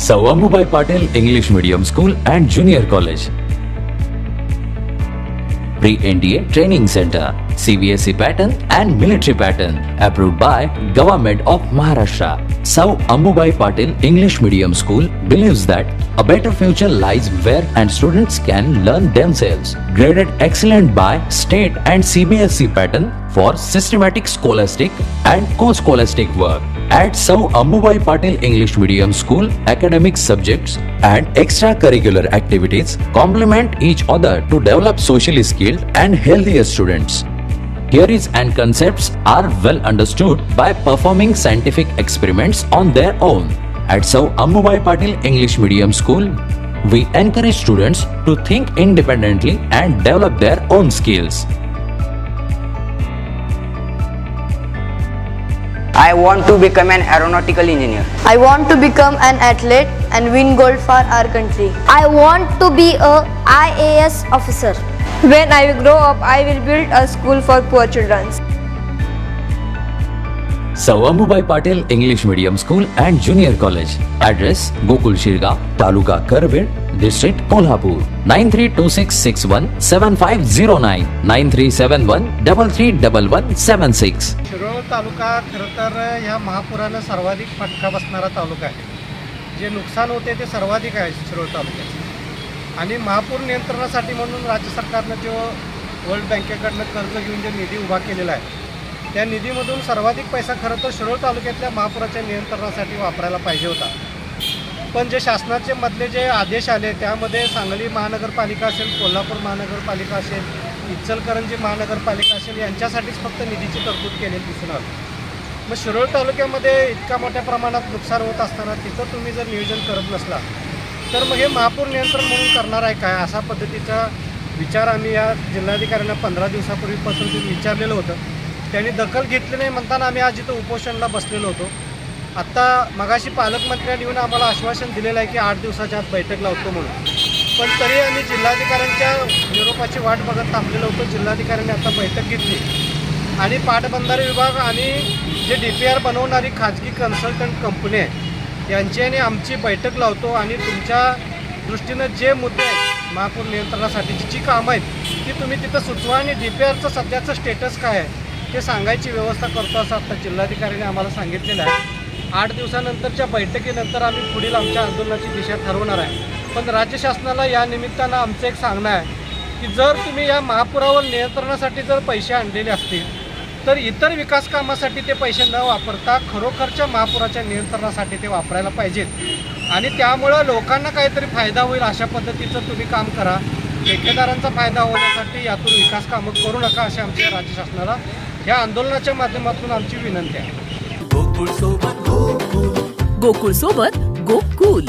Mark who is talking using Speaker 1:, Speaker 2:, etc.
Speaker 1: Sir Ambubai Patil English Medium School and Junior College. Pre-NDA Training Center, CBSE pattern and military pattern, approved by Government of Maharashtra. Sir Ambubai Patil English Medium School believes that a better future lies where and students can learn themselves. Graded excellent by state and CBSE pattern for systematic scholastic and co-scholastic work. At Sir Ambubai Patil English Medium School, academic subjects and extracurricular activities complement each other to develop socially skilled and healthier students. Theories and concepts are well understood by performing scientific experiments on their own. At Sir Ambubai Patil English Medium School, we encourage students to think independently and develop their own skills.
Speaker 2: I want to become an aeronautical engineer.
Speaker 3: I want to become an athlete and win gold for our country.
Speaker 4: I want to be a IAS officer.
Speaker 5: When I grow up, I will build a school for poor children.
Speaker 1: Sir Ambubai Patil English Medium School and Junior College. Address: Gokul Shirgaon, Taluka Karved, District Kolhapur. 9326617509 9371331176.
Speaker 6: Shirol तालुका खरं तर ह्या महापुरानं सर्वाधिक फटका बसणारा तालुका आहे. जे नुकसान होते ते सर्वाधिक आहे शिरोळ तालुक्याचे. आणि महापूर नियंत्रणासाठी म्हणून राज्य सरकारनं जो वर्ल्ड बँकेकडनं कर्ज घेऊन जो निधी उभा केलेला आहे, त्या निधीमधून सर्वाधिक पैसा खरं तर शिरोळ तालुक्यातल्या महापुराच्या नियंत्रणासाठी वापरायला पाहिजे होता. पण जे शासनाचे मधले जे आदेश आले त्यामध्ये सांगली महानगरपालिका असेल, कोल्हापूर महानगरपालिका असेल, इचलकरंजी महानगरपालिका असेल यांच्यासाठीच फक्त निधीची तरतूद केलेली दिसून आली. मग शिरोळ तालुक्यामध्ये इतका मोठ्या प्रमाणात नुकसान होत असताना तिथं तुम्ही जर नियोजन करत नसला तर मग हे महापूर नियंत्रण म्हणून करणार आहे काय, असा पद्धतीचा विचार आम्ही या जिल्हाधिकाऱ्यांना 15 दिवसापूर्वीपासून विचारलेलं होतं. त्यांनी दखल घेतली नाही म्हणताना आम्ही आज इथं उपोषणाला बसलेलो होतो. आत्ता मगाशी पालकमंत्र्यांनी येऊन आम्हाला आश्वासन दिलेलं आहे की 8 दिवसाच्या आत बैठक लावतो म्हणून. पण तरी आम्ही जिल्हाधिकाऱ्यांच्या निरोपाची वाट बघत थांबलेलो होतो. जिल्हाधिकाऱ्यांनी आता बैठक घेतली आणि पाटबंधारे विभाग आणि जे DPR बनवणारी खाजगी कन्सल्टंट कंपनी आहे यांची आणि आमची बैठक लावतो आणि तुमच्या दृष्टीनं जे मुद्दे आहेत महापूर नियंत्रणासाठीची जी कामं आहेत ती तुम्ही तिथं सुचवा आणि DPRचं सध्याचं स्टेटस काय आहे ते सांगायची व्यवस्था करतो असं आता जिल्हाधिकाऱ्यांनी आम्हाला सांगितलेलं आहे. 8 दिवसानंतरच्या बैठकीनंतर आम्ही पुढील आमच्या आंदोलनाची दिशा ठरवणार आहे. पण राज्य शासनाला या निमित्तानं आमचं एक सांगणं आहे की जर तुम्ही या महापुरावर नियंत्रणासाठी जर पैसे आणलेले असतील तर इतर विकास कामासाठी ते पैसे न वापरता खरोखरच्या महापुराच्या नियंत्रणासाठी ते वापरायला पाहिजेत. आणि त्यामुळं लोकांना काहीतरी फायदा होईल अशा पद्धतीचं तुम्ही काम करा. ठेकेदारांचा फायदा होण्यासाठी यातून विकास कामं करू नका अशी आमच्या राज्य शासनाला या आंदोलनाच्या माध्यमातून आमची विनंती आहे.
Speaker 7: गोकुळ सोबत गोकुल.